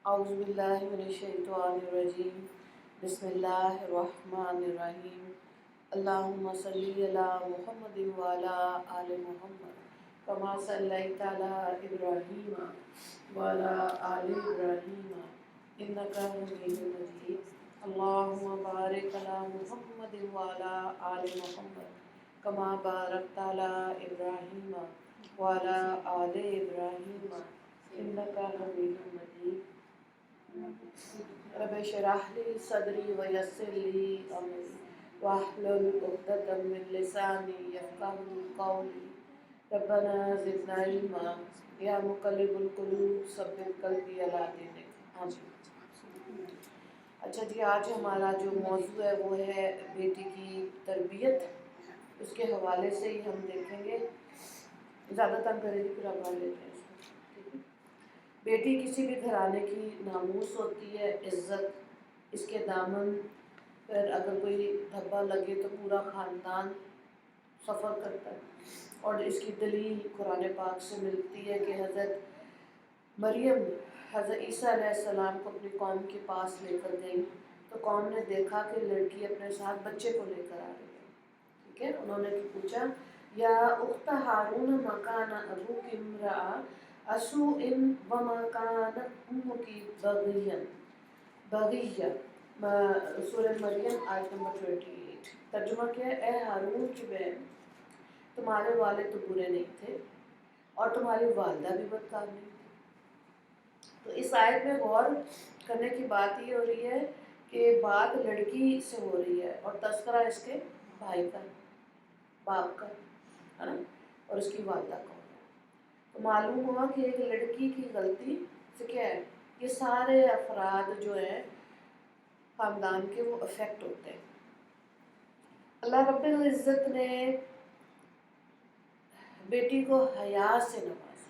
اعوذ باللہ من الشیطان الرجیم بسم اللہ الرحمن الرحیم اللہم صلی علی محمد وعلی آل محمد کما صلیت علی ابراہیم وعلی آل ابراہیم انک حمید مجید اللہم بارک علی محمد وعلی آل محمد کما بارکت علی ابراہیم وعلی آل ابراہیم انک حمید مجید رب اشرح لي صدري ويسر لي امري واحلل عقدة من لساني يفقهوا قولي ربنا زدنا علما يا مقلب القلوب ثبت قلبي على دينك آمين۔ اچھا جی، آج ہمارا جو موضوع ہے وہ ہے بیٹی کی تربیت۔ اس کے حوالے سے ہی ہم دیکھیں گے، زیادہ تنگ کرے گی پھر آپ لیتے ہیں اس کو، ٹھیک ہے۔ بیٹی کسی بھی گھرانے کی ناموس ہوتی ہے، عزت، اس کے دامن پر اگر کوئی دھبا لگے تو پورا خاندان سفر کرتا ہے۔ اور اس کی دلیل قرآن پاک سے ملتی ہے کہ حضرت مریم حضرت عیسیٰ علیہ السلام کو اپنی قوم کے پاس لے کر گئی تو قوم نے دیکھا کہ لڑکی اپنے ساتھ بچے کو لے کر آ رہی ہے، ٹھیک ہے۔ انہوں نے پوچھا یا اخت ہارون ما کان ابوک امرأ اسوء وما کانت امک بغیہ، سورہ مریم آیت نمبر 28۔ ترجمہ کیا ہے؟ اے ہارون کی بہن، تمہارے والد تو برے نہیں تھے اور تمہاری والدہ بھی بدکار نہیں تھی۔ تو اس آیت میں غور کرنے کی بات یہ ہو رہی ہے کہ بات لڑکی سے ہو رہی ہے اور تذکرہ اس کے بھائی کا، باپ کا، ہے نا، اور اس کی والدہ کا۔ تو معلوم ہوا کہ ایک لڑکی کی غلطی سے کیا ہے، یہ سارے افراد جو ہیں خاندان کے وہ افیکٹ ہوتے ہیں۔ اللہ رب العزت نے بیٹی کو حیا سے نوازا،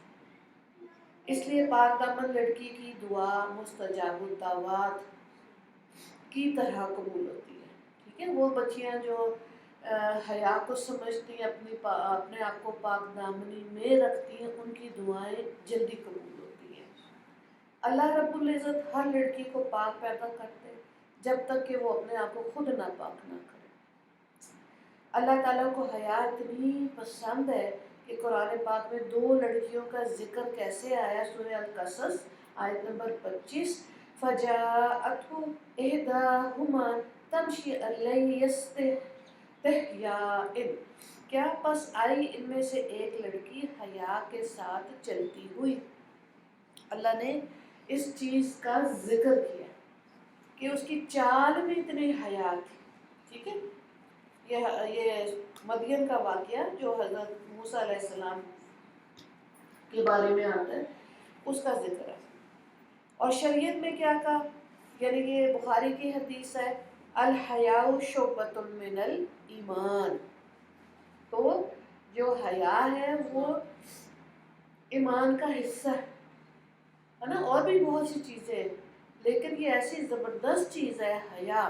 اس لیے پاک دامن لڑکی کی دعا مستجاب الدعوات کی طرح قبول ہوتی ہے، ٹھیک ہے۔ وہ بچیاں جو حیا کو سمجھتی ہیں، اپنے آپ کو پاک دامنی میں رکھتی ہیں، ان کی دعائیں جلدی قبول ہوتی ہیں۔ اللہ رب العزت ہر لڑکی کو پاک پیدا کرتے جب تک کہ وہ اپنے آپ کو خود ناپاک نہ کرے۔ اللہ تعالیٰ کو حیا اتنی پسند ہے کہ قرآن پاک میں 2 لڑکیوں کا ذکر کیسے آیا، سورہ القصص آیت نمبر 25، فَجَاءَتْهُ إِحْدَاهُمَا تَمْشِي عَلَيْهِ اسْتِحْيَاءٍ، کیا پس آئی ان میں سے ایک لڑکی حیا کے ساتھ چلتی ہوئی۔ اللہ نے اس چیز کا ذکر کیا کہ اس کی چال میں اتنی حیا تھی، ٹھیک ہے۔ یہ مدین کا واقعہ جو حضرت موسیٰ علیہ السلام کے بارے میں آتا ہے، اس کا ذکر ہے۔ اور شریعت میں کیا کہا، یعنی یہ بخاری کی حدیث ہے، الحیاء شعبۃ من الایمان، تو جو حیا ہے وہ ایمان کا حصہ ہے نا۔ اور بھی بہت سی چیزیں ہیں، لیکن یہ ایسی زبردست چیز ہے حیا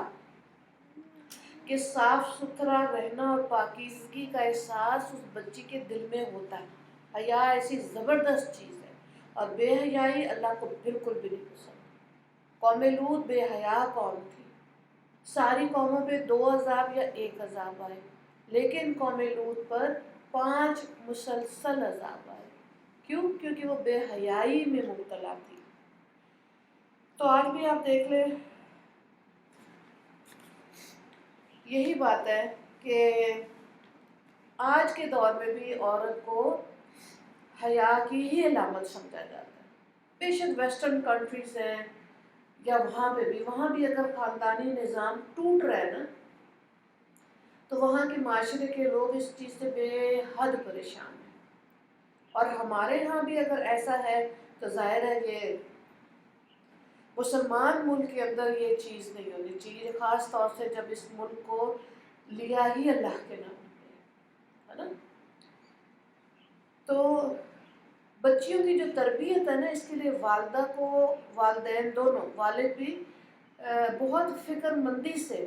کہ صاف ستھرا رہنا اور پاکیزگی کا احساس اس بچی کے دل میں ہوتا ہے۔ حیا ایسی زبردست چیز ہے، اور بے حیائی اللہ کو بالکل بھی نہیں پسند۔ قوم لوط بے حیا قوم تھی، ساری قوموں پہ 2 عذاب یا 1 عذاب آئے، لیکن قوم لوط پر 5 مسلسل عذاب آئے۔ کیوں؟ کیونکہ وہ بے حیائی میں مبتلا تھی۔ تو آج بھی آپ دیکھ لیں، یہی بات ہے کہ آج کے دور میں بھی عورت کو حیا کی ہی علامت سمجھا جاتا ہے۔ بے شک ویسٹرن کنٹریز ہیں یا وہاں بھی اگر خاندانی نظام ٹوٹ رہا ہے نا، تو وہاں کے معاشرے کے لوگ اس چیز سے بے حد پریشان ہیں۔ اور ہمارے ہاں بھی اگر ایسا ہے تو ظاہر ہے کہ مسلمان ملک کے اندر یہ چیز نہیں ہونی چاہیے، خاص طور سے جب اس ملک کو لیا ہی اللہ کے نام پہ ہے نا۔ تو بچیوں کی جو تربیت ہے نا، اس کے لیے والدہ کو، والدین دونوں، والد بھی بہت فکر مندی سے،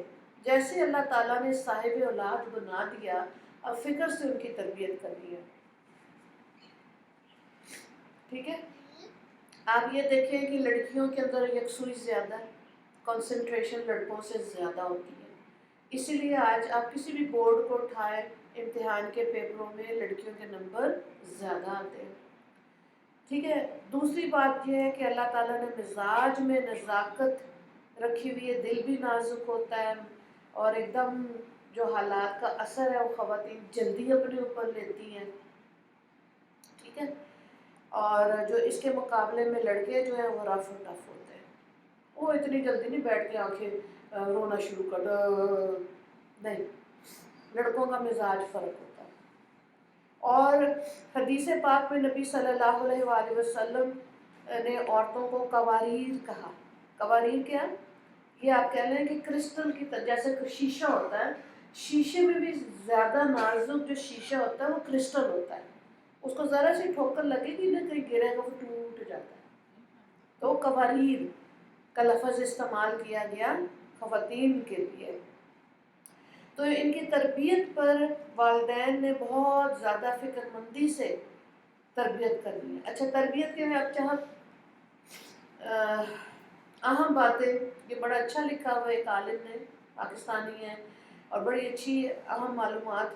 جیسے اللہ تعالیٰ نے صاحب اولاد بنا دیا، اب فکر سے ان کی تربیت کرنی ہے، ٹھیک ہے۔ آپ یہ دیکھیں کہ لڑکیوں کے اندر یکسوئی زیادہ ہے، کنسنٹریشن لڑکوں سے زیادہ ہوتی ہے، اسی لیے آج آپ کسی بھی بورڈ کو اٹھائیں، امتحان کے پیپروں میں لڑکیوں کے نمبر زیادہ آتے ہیں، ٹھیک ہے۔ دوسری بات یہ ہے کہ اللہ تعالیٰ نے مزاج میں نزاکت رکھی ہوئی ہے، دل بھی نازک ہوتا ہے، اور ایک دم جو حالات کا اثر ہے وہ خواتین جلدی اپنے اوپر لیتی ہیں، ٹھیک ہے۔ اور جو اس کے مقابلے میں لڑکے جو ہیں وہ رف و ٹف ہوتے ہیں، وہ اتنی جلدی نہیں بیٹھ کے آنکھیں رونا شروع کر نہیں، لڑکوں کا مزاج فرق ہوتا ہے۔ اور حدیث پاک میں نبی صلی اللہ علیہ وآلہ وسلم نے عورتوں کو قواریر کہا۔ قواریر کیا؟ یہ آپ کہہ لیں کہ کرسٹل کی طرح، جیسے شیشہ ہوتا ہے، شیشے میں بھی زیادہ نازک جو شیشہ ہوتا ہے وہ کرسٹل ہوتا ہے، اس کو ذرا سی ٹھوکر لگے گی نہ کہیں گرے گا وہ ٹوٹ جاتا ہے، تو قواریر کا لفظ استعمال کیا گیا خواتین کے لیے۔ تو ان کی تربیت پر والدین نے بہت زیادہ فکر مندی سے تربیت کرنی ہے۔ اچھا، تربیت کے اب چاہت اہم باتیں، یہ بڑا اچھا لکھا ہوا ایک عالم نے، پاکستانی ہے، اور بڑی اچھی اہم معلومات۔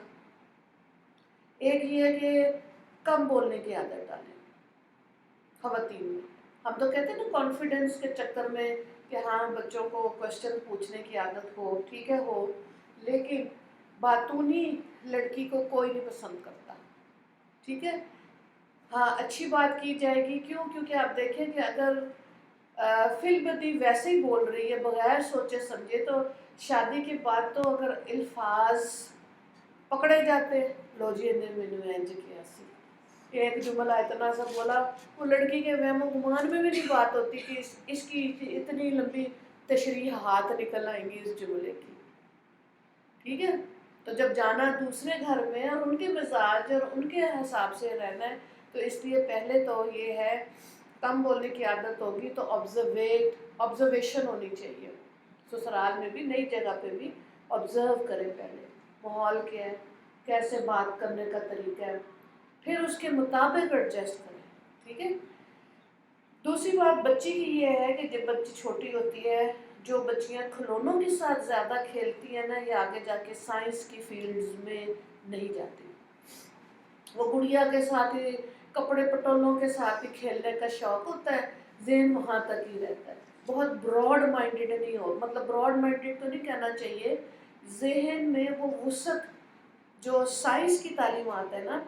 ایک یہ ہے کہ کم بولنے کی عادت ڈالیں خواتین میں۔ ہم تو کہتے ہیں نا کانفیڈنس کے چکر میں کہ ہاں بچوں کو کوشچن پوچھنے کی عادت ہو، ٹھیک ہے ہو، لیکن باتونی لڑکی کو کوئی نہیں پسند کرتا، ٹھیک ہے۔ ہاں اچھی بات کی جائے گی، کیوں؟ کیونکہ آپ دیکھیں کہ اگر فی البدی ویسے ہی بول رہی ہے بغیر سوچے سمجھے، تو شادی کے بعد تو اگر الفاظ پکڑے جاتے، لو جی نے مینو انج کیا سی، ایک جملہ اتنا سا بولا، وہ لڑکی کے وہم و گمان میں بھی نہیں بات ہوتی کہ اس کی اتنی لمبی تشریحات نکل آئیں گی اس جملے کی، ٹھیک ہے۔ تو جب جانا دوسرے گھر میں اور ان کے مزاج اور ان کے حساب سے رہنا ہے، تو اس لیے پہلے تو یہ ہے کم بولنے کی عادت ہوگی تو آبزرویشن ہونی چاہیے، سسرال میں بھی نئی جگہ پہ بھی آبزرو کریں، پہلے ماحول کیا ہے، کیسے بات کرنے کا طریقہ ہے، پھر اس کے مطابق ایڈجسٹ کریں، ٹھیک ہے۔ دوسری بات بچی کی یہ ہے کہ جب بچی چھوٹی ہوتی ہے، جو بچیاں کھلونوں کے ساتھ زیادہ کھیلتی ہیں نا، یہ آگے جا کے سائنس کی فیلڈز میں نہیں جاتی، وہ گڑیا کے ساتھ ہی، کپڑے پٹولوں کے ساتھ ہی کھیلنے کا شوق ہوتا ہے، ذہن وہاں تک ہی رہتا ہے، بہت براڈ مائنڈیڈ نہیں ہو، مطلب براڈ مائنڈیڈ تو نہیں کہنا چاہیے، ذہن میں وہ وسعت جو سائنس کی تعلیمات ہے نا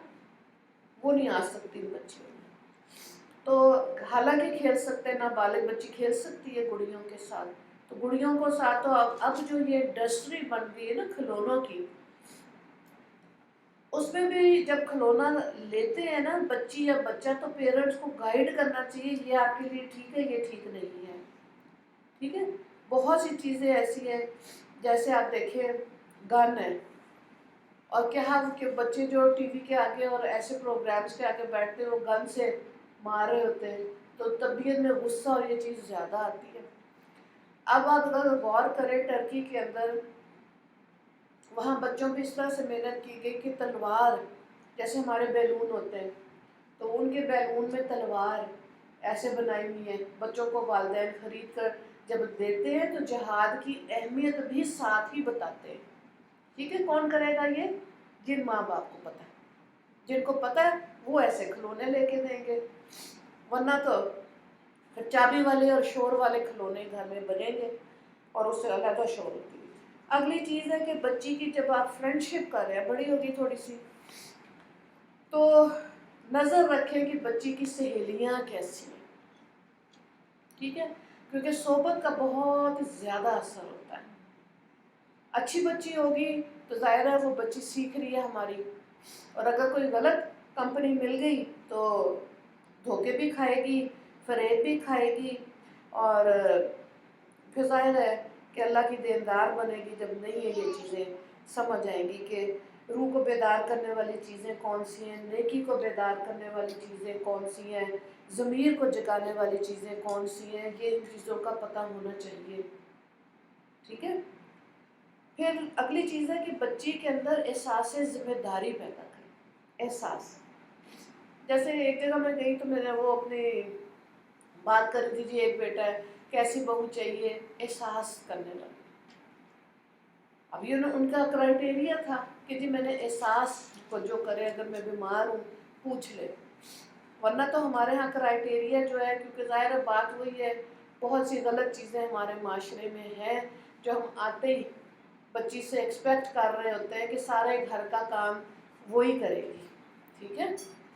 وہ نہیں آ سکتی بچیوں میں۔ تو حالانکہ کھیل سکتے ہیں، نابالغ بچی کھیل سکتی ہے گڑیوں کے ساتھ، تو گڑیوں کو ساتھ تو اب جو یہ انڈسٹری بن گئی ہے نا کھلونوں کی، اس میں بھی جب کھلونا لیتے ہیں نا بچی یا بچہ، تو پیرنٹس کو گائیڈ کرنا چاہیے، یہ آپ کے لیے ٹھیک ہے، یہ ٹھیک نہیں ہے، ٹھیک ہے۔ بہت سی چیزیں ایسی ہیں، جیسے آپ دیکھیں گن ہے، اور کیا کہ بچے جو ٹی وی کے آگے اور ایسے پروگرامس کے آگے بیٹھتے ہیں وہ گن سے مار رہے ہوتے ہیں، تو طبیعت میں غصہ اور یہ چیز زیادہ آتی ہے۔ اب آپ اگر غور کریں ٹرکی کے اندر، وہاں بچوں پہ اس طرح سے محنت کی گئی کہ تلوار، جیسے ہمارے بیلون ہوتے ہیں، تو ان کے بیلون میں تلوار ایسے بنائی ہوئی ہیں، بچوں کو والدین خرید کر جب دیتے ہیں تو جہاد کی اہمیت بھی ساتھ ہی بتاتے ہیں، ٹھیک ہے۔ کون کرے گا یہ؟ جن ماں باپ کو پتہ ہے، جن کو پتہ ہے وہ ایسے کھلونے لے کے دیں گے، ورنہ تو پھر چابی والے اور شور والے کھلونے گھر میں بنیں گے، اور اس سے علیحدہ شور ہوتی ہے۔ اگلی چیز ہے کہ بچی کی جب آپ فرینڈ شپ کر رہے ہیں، بڑی ہوگی تھوڑی سی، تو نظر رکھیں کہ بچی کی سہیلیاں کیسی ہیں، ٹھیک ہے، کیونکہ صحبت کا بہت زیادہ اثر ہوتا ہے۔ اچھی بچی ہوگی تو ظاہر ہے وہ بچی سیکھ رہی ہے ہماری، اور اگر کوئی غلط کمپنی مل گئی تو دھوکے بھی کھائے گی، فریب بھی کھائے گی، اور پھر ظاہر ہے کہ اللہ کی دیندار بنے گی جب نہیں ہے یہ چیزیں سمجھ آئیں گی کہ روح کو بیدار کرنے والی چیزیں کون سی ہیں، نیکی کو بیدار کرنے والی چیزیں کون سی ہیں، ضمیر کو جگانے والی چیزیں کون سی ہیں، یہ ان چیزوں کا پتہ ہونا چاہیے، ٹھیک ہے۔ پھر اگلی چیز ہے کہ بچی کے اندر احساس ذمہ داری پیدا کریں، احساس، جیسے ایک جگہ میں گئی تو میں نے وہ اپنے بات کر رہی تھی جی ایک بیٹا ہے کیسی بہو چاہیے، احساس کرنے لگا. اب یہ ان کا کرائٹیریا تھا کہ جی میں نے احساس کو جو کرے، اگر میں بیمار ہوں پوچھ لے. ورنہ تو ہمارے ہاں کرائٹیریا جو ہے، کیونکہ ظاہر بات وہی ہے، بہت سی غلط چیزیں ہمارے معاشرے میں ہیں جو ہم آتے ہی بچی سے ایکسپیکٹ کر رہے ہوتے ہیں کہ سارے گھر کا کام وہی کرے گی. ٹھیک ہے،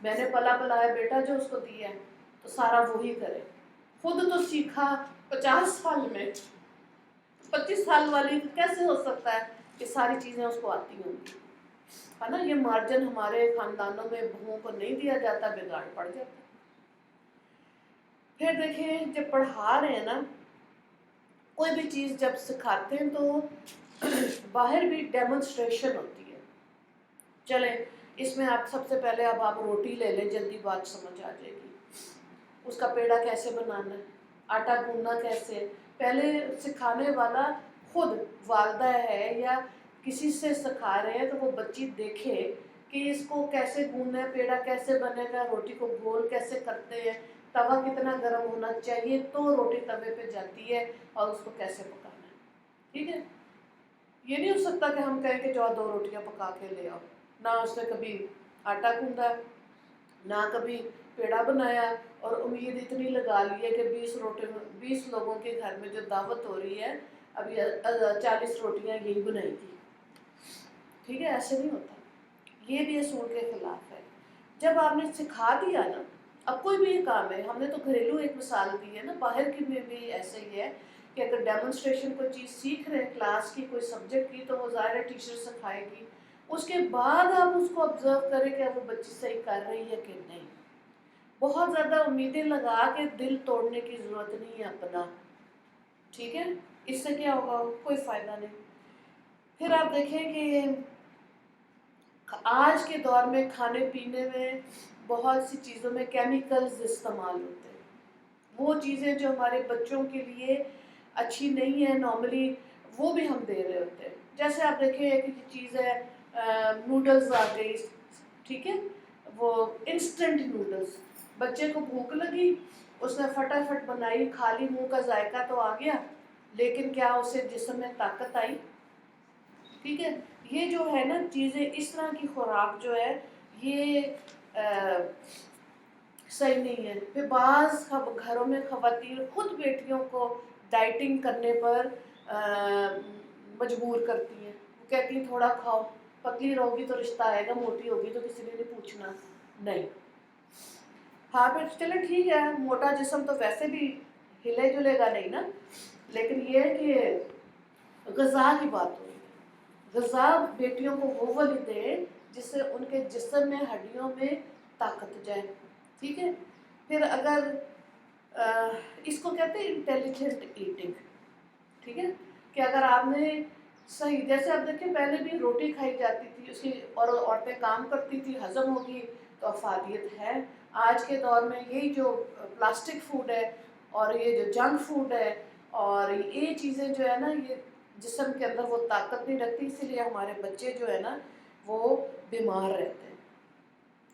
میں نے پلا پلایا بیٹا جو اس کو دیا ہے تو سارا وہی کرے. خود تو سیکھا 50 سال میں، 25 سال والی کیسے ہو سکتا ہے کہ ساری چیزیں اس کو آتی ہوں گی، ہے نا. یہ مارجن ہمارے خاندانوں میں بہوؤں کو نہیں دیا جاتا، بگاڑ پڑ جاتا. پھر دیکھیں جب پڑھا رہے ہیں نا، کوئی بھی چیز جب سکھاتے ہیں تو باہر بھی ڈیمونسٹریشن ہوتی ہے. چلیں اس میں آپ سب سے پہلے اب آپ روٹی لے لیں، جلدی بات سمجھ آ جائے گی. اس کا پیڑا کیسے بنانا ہے، آٹا گوندنا کیسے، پہلے سکھانے والا خود والدہ ہے یا کسی سے سکھا رہے ہیں تو وہ بچی دیکھے کہ اس کو کیسے گوندنا ہے، پیڑا کیسے بنے گا، روٹی کو گول کیسے کرتے ہیں، توا کتنا گرم ہونا چاہیے تو روٹی توے پہ جاتی ہے، اور اس کو کیسے پکانا ہے. ٹھیک ہے، یہ نہیں ہو سکتا کہ ہم کہیں کہ جاؤ 2 روٹیاں پکا کے لے آؤ. نہ اس نے کبھی آٹا گوندا، نہ کبھی پیڑا بنایا، اور امید اتنی لگا لی ہے کہ 20 لوگوں کے گھر میں جو دعوت ہو رہی ہے ابھی 40 روٹیاں یہی بنائے گی. ٹھیک ہے، ایسے نہیں ہوتا. یہ بھی اصول کے خلاف ہے. جب آپ نے سکھا دیا نا، اب کوئی بھی کام ہے، ہم نے تو گھریلو ایک مثال دی ہے نا، باہر کی میں بھی ایسے ہی ہے کہ اگر ڈیمونسٹریشن کوئی چیز سیکھ رہے ہیں کلاس کی، کوئی سبجیکٹ کی، تو وہ ظاہر ٹیچر سکھائے گی. اس کے بعد آپ اس کو آبزرو کریں کہ وہ بچی صحیح کر رہی ہے کہ نہیں. بہت زیادہ امیدیں لگا کے دل توڑنے کی ضرورت نہیں ہے اپنا. ٹھیک ہے، اس سے کیا ہوگا، کوئی فائدہ نہیں. پھر آپ دیکھیں کہ آج کے دور میں کھانے پینے میں بہت سی چیزوں میں کیمیکلز استعمال ہوتے ہیں. وہ چیزیں جو ہمارے بچوں کے لیے اچھی نہیں ہے نارملی، وہ بھی ہم دے رہے ہوتے ہیں. جیسے آپ دیکھیں ایک چیز ہے نوڈلز آ گئی. ٹھیک ہے، وہ انسٹنٹ نوڈلز، بچے کو بھوک لگی، اس نے فٹافٹ بنائی، کھا لی، منہ کا ذائقہ تو آ گیا، لیکن کیا اسے جسم میں طاقت آئی؟ ٹھیک ہے، یہ جو ہے نا چیزیں، اس طرح کی خوراک جو ہے یہ صحیح نہیں ہے. پھر بعض گھروں میں خواتین خود بیٹیوں کو ڈائٹنگ کرنے پر مجبور کرتی ہیں. وہ کہتی ہیں تھوڑا کھاؤ، پتلی رہو گی تو رشتہ آئے گا، موٹی ہوگی تو کسی نے نہیں پوچھنا. نہیں. ہاں پھر چلے ٹھیک ہے، موٹا جسم تو ویسے بھی ہلے جلے گا نہیں نا. لیکن یہ ہے کہ غذا کی بات ہو رہی ہے. غذا بیٹیوں کو وہ والی دے جس سے ان کے جسم میں، ہڈیوں میں طاقت جائے. ٹھیک ہے، پھر اگر اس کو کہتے ہیں انٹیلیجنٹ ایٹنگ. ٹھیک ہے، کہ اگر آپ نے صحیح، جیسے آپ دیکھیں پہلے بھی روٹی کھائی جاتی تھی، اس کی اور عورتیں کام کرتی تھی، ہضم ہوگی تو افادیت ہے. آج کے دور میں یہی جو پلاسٹک فوڈ ہے اور یہ جو جنک فوڈ ہے اور یہ چیزیں جو ہے نا، یہ جسم کے اندر وہ طاقت نہیں رکھتی، اسی لیے ہمارے بچے جو ہے نا وہ بیمار رہتے ہیں.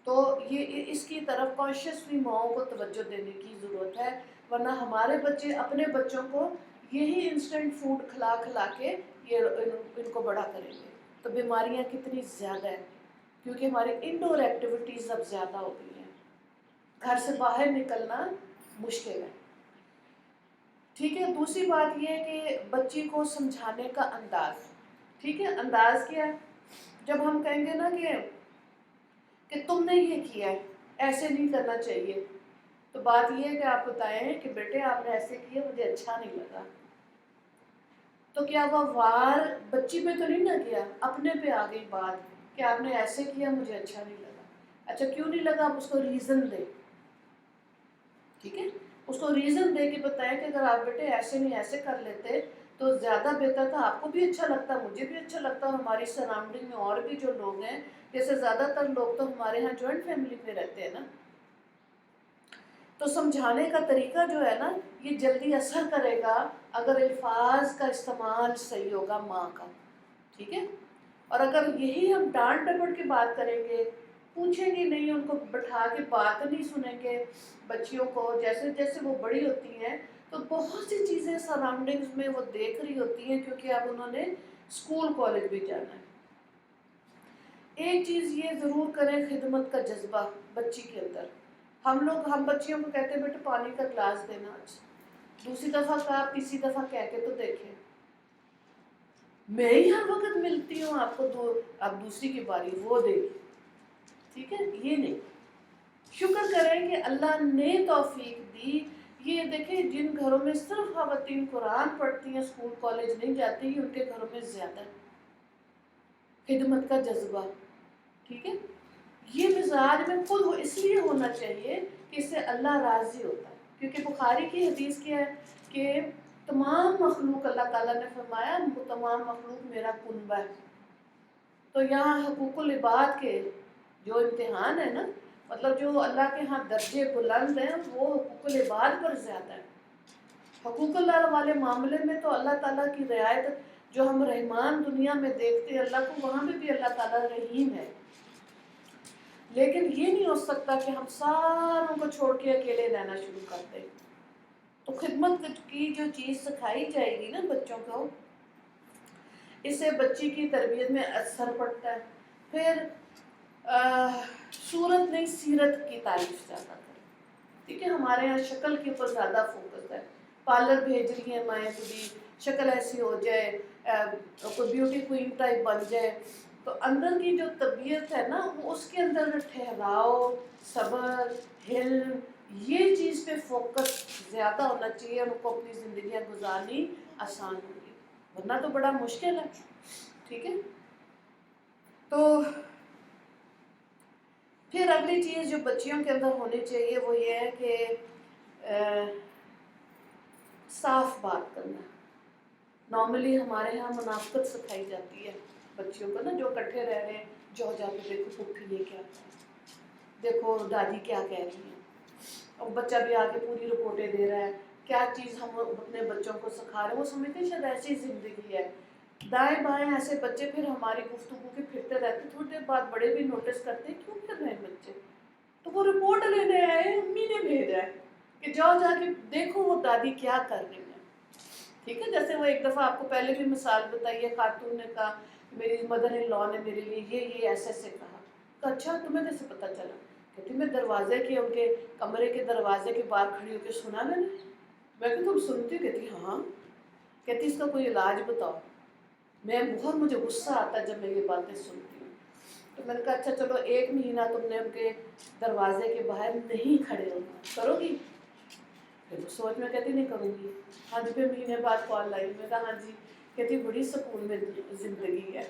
تو یہ اس کی طرف کانشیسلی ماؤں کو توجہ دینے کی ضرورت ہے، ورنہ ہمارے بچے اپنے بچوں کو یہی انسٹنٹ فوڈ کھلا کھلا کے یہ ان کو بڑا کریں گے. تو بیماریاں کتنی زیادہ ہیں، کیونکہ ہماری انڈور ایکٹیویٹیز اب زیادہ ہو گئی ہیں، گھر سے باہر نکلنا مشکل ہے. ٹھیک ہے، دوسری بات یہ ہے کہ بچی کو سمجھانے کا انداز. ٹھیک ہے، انداز کیا ہے، جب ہم کہیں گے نا کہ تم نے یہ کیا ہے، ایسے نہیں کرنا چاہیے، تو بات یہ ہے کہ آپ بتائیں کہ بیٹے آپ نے ایسے کیا، مجھے اچھا نہیں لگا. تو کیا وہ وار بچی پہ تو نہیں نہ کیا، اپنے پہ آ گئی بات کہ آپ نے ایسے کیا، مجھے اچھا نہیں لگا. اچھا کیوں نہیں لگا، آپ اس کو ریزن دیں. ٹھیک ہے، اس کو ریزن دے کے بتائیں کہ اگر آپ بیٹے ایسے نہیں ایسے کر لیتے تو زیادہ بہتر تھا، آپ کو بھی اچھا لگتا، مجھے بھی اچھا لگتا، اور ہماری سراؤنڈنگ میں اور بھی جو لوگ ہیں، جیسے زیادہ تر لوگ تو ہمارے ہاں جوائنٹ فیملی میں رہتے ہیں نا. تو سمجھانے کا طریقہ جو ہے نا یہ جلدی اثر کرے گا اگر الفاظ کا استعمال صحیح ہوگا ماں کا. ٹھیک ہے، اور اگر یہی ہم ڈانٹ ڈپٹ کے بات کریں گے، پوچھیں گے نہیں، ان کو بٹھا کے بات نہیں سنیں گے بچیوں کو. جیسے جیسے وہ بڑی ہوتی ہیں تو بہت سی چیزیں سراؤنڈنگز میں وہ دیکھ رہی ہوتی ہیں، کیونکہ اب انہوں نے اسکول کالج بھی جانا ہے. ایک چیز یہ ضرور کریں، خدمت کا جذبہ بچی کے اندر. ہم بچیوں کو کہتے ہیں بیٹا پانی کا گلاس دینا، دوسری دفعہ کہا، تیسری دفعہ کہہ کے تو دیکھیں. میں ہی ہر وقت ملتی ہوں آپ کو، اب دوسری کی باری وہ دے گی. ٹھیک ہے، یہ نہیں. شکر کریں کہ اللہ نے توفیق دی. یہ دیکھیں جن گھروں میں صرف خواتین قرآن پڑھتی ہیں، اسکول کالج نہیں جاتی، ان کے گھروں میں زیادہ خدمت کا جذبہ. ٹھیک ہے، یہ مزاج میں خود اس لیے ہونا چاہیے کہ اس سے اللہ راضی ہوتا ہے. کیونکہ بخاری کی حدیث کیا ہے کہ تمام مخلوق، اللہ تعالیٰ نے فرمایا تمام مخلوق میرا کنبہ ہے. تو یہاں حقوق العباد کے جو امتحان ہے نا، مطلب جو اللہ کے ہاں درجے بلند ہیں، وہ حقوق العباد پر زیادہ ہے. حقوق اللہ والے معاملے میں تو اللہ تعالیٰ کی رعایت، جو ہم رحمان دنیا میں دیکھتے ہیں اللہ کو، وہاں پہ بھی اللہ تعالیٰ رحیم ہے. لیکن یہ نہیں ہو سکتا کہ ہم ساروں کو چھوڑ کے اکیلے رہنا شروع کر دیں. تو خدمت کی جو چیز سکھائی جائے گی نا بچوں کو، اس سے بچی کی تربیت میں اثر پڑتا ہے. پھر صورت نہیں سیرت کی تعریف زیادہ کریں. ٹھیک ہے، ہمارے یہاں شکل کے اوپر زیادہ فوکس ہے. پارلر بھیج رہی ہیں مائیں بھی، شکل ایسی ہو جائے، کوئی بیوٹی کوئین ٹائپ بن جائے. تو اندر کی جو طبیعت ہے نا، وہ اس کے اندر ٹھہراؤ، صبر، حلم، یہ چیز پہ فوکس زیادہ ہونا چاہیے. ان کو اپنی زندگیاں گزارنی آسان ہوگی، ورنہ تو بڑا مشکل ہے. ٹھیک ہے، تو پھر اگلی چیز جو بچیوں کے اندر ہونی چاہیے وہ یہ ہے کہ صاف بات کرنا. نارملی ہمارے ہاں منافقت سکھائی جاتی ہے بچیوں کو نا، جو اکٹھے رہ رہے ہیں، جو جا کے دیکھو پپھی یہ کیا ہے، دیکھو دادی کیا کہہ رہی ہیں. اور بچہ بھی آگے پوری رپورٹیں دے رہا ہے. کیا چیز ہم اپنے بچوں کو سکھا رہے ہیں، وہ سمجھتے ہیں شاید ایسی زندگی ہے. دائیں بائیں ایسے بچے پھر ہماری گفتگو کے پھرتے رہتے. تھوڑی دیر بعد بڑے بھی نوٹس کرتے ہیں کیوں پھر رہے ہیں بچے، تو وہ رپورٹ لینے آئے، امی نے بھیجا ہے کہ جاؤ جا کے دیکھو وہ دادی کیا کر رہی ہیں. ٹھیک ہے، جیسے وہ ایک دفعہ آپ کو پہلے بھی مثال بتائی ہے، خاتون نے کہا میری مدر ان لا نے میرے لیے یہ ایسے ایسے کہا. تو اچھا تمہیں کیسے پتہ چلا؟ کہتی میں دروازے کے، ان کے کمرے کے دروازے کے باہر کھڑی ہو کے سنا میں نے. میں کہ تم سنتی ہو؟ کہتی ہاں. کہتی اس کا کوئی علاج بتاؤ. مجھے غصہ آتا ہے جب میں یہ باتیں سنتی ہوں. تو میں نے کہا اچھا چلو 1 مہینہ تم نے ان کے دروازے کے باہر نہیں کھڑے ہونا، کرو گی؟ پھر تو سوچ میں کہتی نہیں کروں گی. ہاں جی، پھر مہینے بعد کال آئی. میں کہا ہاں جی. کہتی بڑی سکون میں زندگی ہے.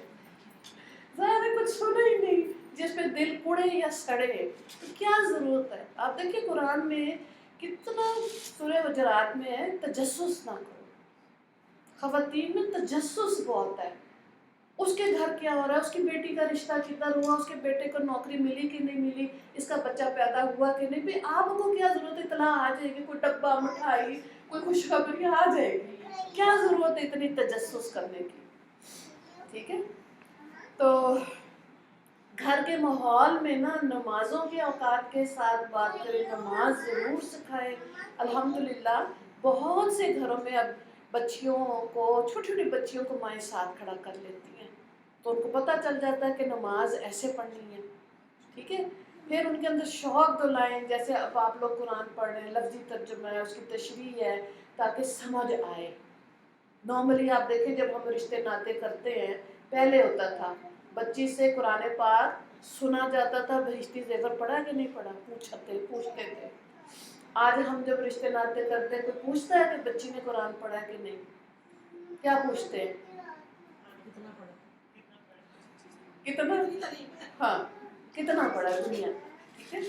ظاہر ہے کچھ سنا ہی نہیں، جس پہ دل پڑے یا سڑے تو کیا ضرورت ہے. آپ دیکھیں قرآن میں کتنا سورہ حجرات میں ہے تجسس نہ کرو. خواتین میں تجسس بہت ہے. اس کے گھر کیا ہو رہا ہے، اس کی بیٹی کا رشتہ کدھر ہوا، اس کے بیٹے کو نوکری ملی کہ نہیں ملی، اس کا بچہ پیدا ہوا کہ نہیں. بھائی آپ کو کیا ضرورت ہے، اطلاع آ جائے گی، کوئی ڈبہ مٹھائی، کوئی خوشخبری آ جائے گی. کیا ضرورت ہے اتنی تجسس کرنے کی. ٹھیک ہے، تو گھر کے ماحول میں نا نمازوں کے اوقات کے ساتھ بات کریں، نماز ضرور سکھائیں. الحمدللہ بہت سے گھروں میں اب بچیوں کو، چھوٹی چھوٹی بچیوں کو مائیں ساتھ کھڑا کر لیتی ہیں، تو ان کو پتہ چل جاتا ہے کہ نماز ایسے پڑھنی ہے. ٹھیک ہے، پھر ان کے اندر شوق دلائیں. جیسے اب آپ لوگ قرآن پڑھ رہے ہیں، لفظی ترجمہ ہے، اس کی تشریح ہے تاکہ سمجھ آئے. نارملی آپ دیکھیں جب ہم رشتے ناطے کرتے ہیں، پہلے ہوتا تھا بچی سے قرآن پاک سنا جاتا تھا، بہشتی زیور پڑھا کہ نہیں پڑھا، پوچھتے تھے. آج ہم جب رشتے ناطے کرتے ہیں تو پوچھتا ہے کہ بچی نے قرآن پڑھا کہ نہیں. کیا پوچھتے ہیں؟ کتنا، ہاں کتنا پڑھا دنیا. ٹھیک ہے،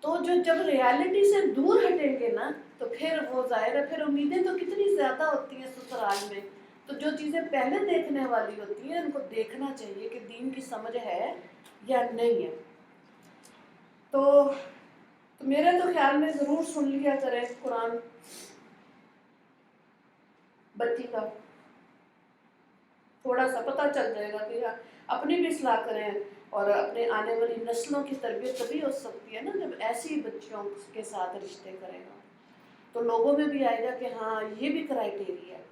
تو جب ریالٹی سے دور ہٹیں گے نا تو پھر وہ ظاہر ہے پھر امیدیں تو کتنی زیادہ ہوتی ہیں سسرال میں. تو جو چیزیں پہلے دیکھنے والی ہوتی ہیں ان کو دیکھنا چاہیے کہ دین کی سمجھ ہے یا نہیں ہے. تو میرے تو خیال میں ضرور سن لیا کریں قرآن بچی کا، تھوڑا سا پتہ چل جائے گا کہ اپنی بھی اصلاح کریں. اور اپنے آنے والی نسلوں کی تربیت تبھی ہو سکتی ہے نا جب ایسی بچیوں کے ساتھ رشتے کرے گا، تو لوگوں میں بھی آئے گا کہ ہاں یہ بھی کرائٹیریا ہے.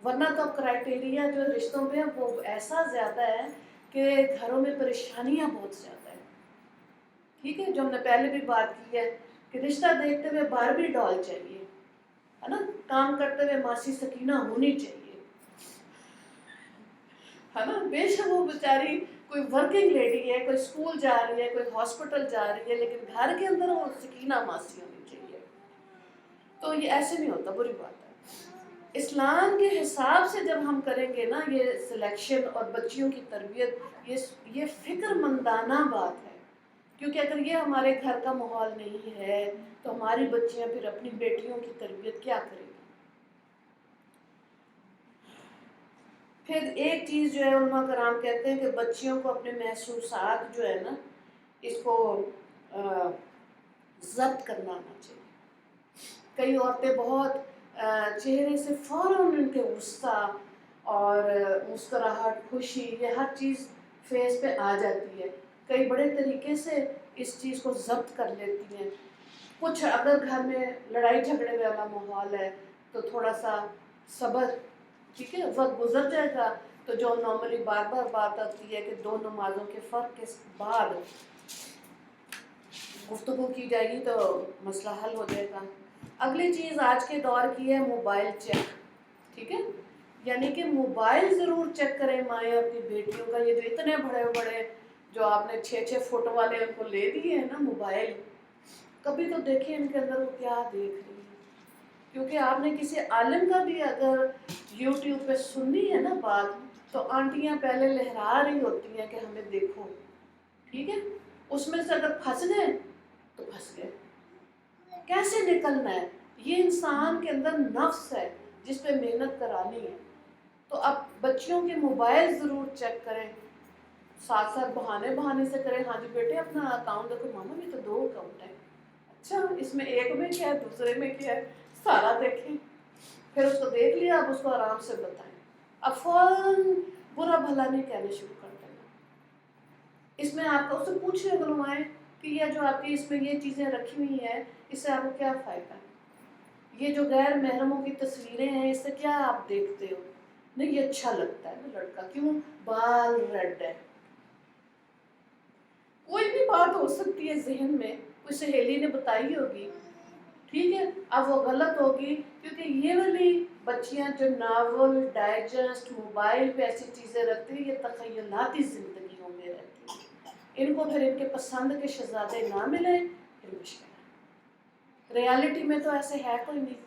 ورنہ تو کرائٹیریا جو رشتوں پہ وہ ایسا زیادہ ہے کہ گھروں میں پریشانیاں بہت زیادہ ہیں. ٹھیک ہے، جو ہم نے پہلے بھی بات کی ہے کہ رشتہ دیکھتے ہوئے باربی ڈال چاہیے، ہے نا، کام کرتے ہوئے ماسی سکینہ ہونی چاہیے، ہے نا. بے شک وہ بیچاری کوئی ورکنگ لیڈی ہے، کوئی اسکول جا رہی ہے، کوئی ہاسپٹل جا رہی ہے، لیکن گھر کے اندر وہ سکینہ ماسی ہونی چاہیے. تو یہ ایسے نہیں ہوتا، بری بات ہے. اسلام کے حساب سے جب ہم کریں گے نا یہ سلیکشن اور بچیوں کی تربیت، یہ فکر مندانہ بات ہے. کیونکہ اگر یہ ہمارے گھر کا ماحول نہیں ہے تو ہماری بچیاں پھر اپنی بیٹیوں کی تربیت کیا کریں گی. پھر ایک چیز جو ہے علماء کرام کہتے ہیں کہ بچیوں کو اپنے محسوسات جو ہے نا اس کو ضبط کرنا آنا چاہیے. کئی عورتیں بہت چہرے سے فوراً ان کے غصہ اور مسکراہٹ، خوشی، یہ ہر چیز فیس پہ آ جاتی ہے. کئی بڑے طریقے سے اس چیز کو ضبط کر لیتی ہیں. کچھ اگر گھر میں لڑائی جھگڑے والا ماحول ہے تو تھوڑا سا صبر، ٹھیک ہے، وقت گزر جائے گا تو جو نارملی بار بار بات آتی ہے کہ 2 نمازوں کے فرق کے بعد گفتگو کی جائے گی تو مسئلہ حل ہو جائے گا. اگلی چیز آج کے دور کی ہے موبائل چیک. ٹھیک ہے، یعنی کہ موبائل ضرور چیک کریں مائیں اپنی بیٹیوں کا. یہ جو اتنے بڑے بڑے جو آپ نے 6 فوٹو والے ان کو لے دیے ہیں نا موبائل، کبھی تو دیکھیں ان کے اندر وہ کیا دیکھ رہی ہے. کیونکہ آپ نے کسی عالم کا بھی اگر یوٹیوب پہ سننی ہے نا بات تو آنٹیاں پہلے لہرا رہی ہوتی ہیں کہ ہمیں دیکھو. ٹھیک ہے، اس میں سے اگر پھنس گئے تو پھنس گئے. کیسے نکلنا ہے؟ یہ انسان کے اندر نفس ہے جس پہ محنت کرانی ہے. تو اب بچیوں کے موبائل ضرور چیک کریں، ساتھ ساتھ بہانے سے کریں. ہاں جی بیٹے اپنا اکاؤنٹ دیکھو. ماما یہ تو 2 اکاؤنٹ ہیں. اچھا اس میں ایک میں کیا ہے، دوسرے میں کیا ہے، سارا دیکھیں. پھر اس کو دیکھ لیا، اب اس کو آرام سے بتائیں. اب فوراً برا بھلا نہیں کہنے شروع کر دینا. اس میں آپ کو اس سے پوچھ رہے علمائے کہ یہ جو آپ کی اس میں یہ چیزیں رکھی ہوئی ہیں اس سے آپ کو کیا فائدہ ہے. یہ جو غیر محرموں کی تصویریں ہیں اس سے کیا آپ دیکھتے ہو. نہیں یہ اچھا لگتا ہے نا لڑکا، کیوں، بال ریڈ ہے. کوئی بھی بات ہو سکتی ہے ذہن میں، کوئی سہیلی نے بتائی ہوگی، ٹھیک ہے. اب وہ غلط ہوگی کیونکہ یہ والی بچیاں جو ناول، ڈائجسٹ، موبائل پہ ایسی چیزیں رکھتی ہیں یہ تخیلاتی زندگیوں میں رہتی ہیں. ان کو پھر ان کے پسند کے شہزادے نہ ملیں پھر مشکل ہے. ریالٹی میں تو ایسے ہے کوئی نہیں،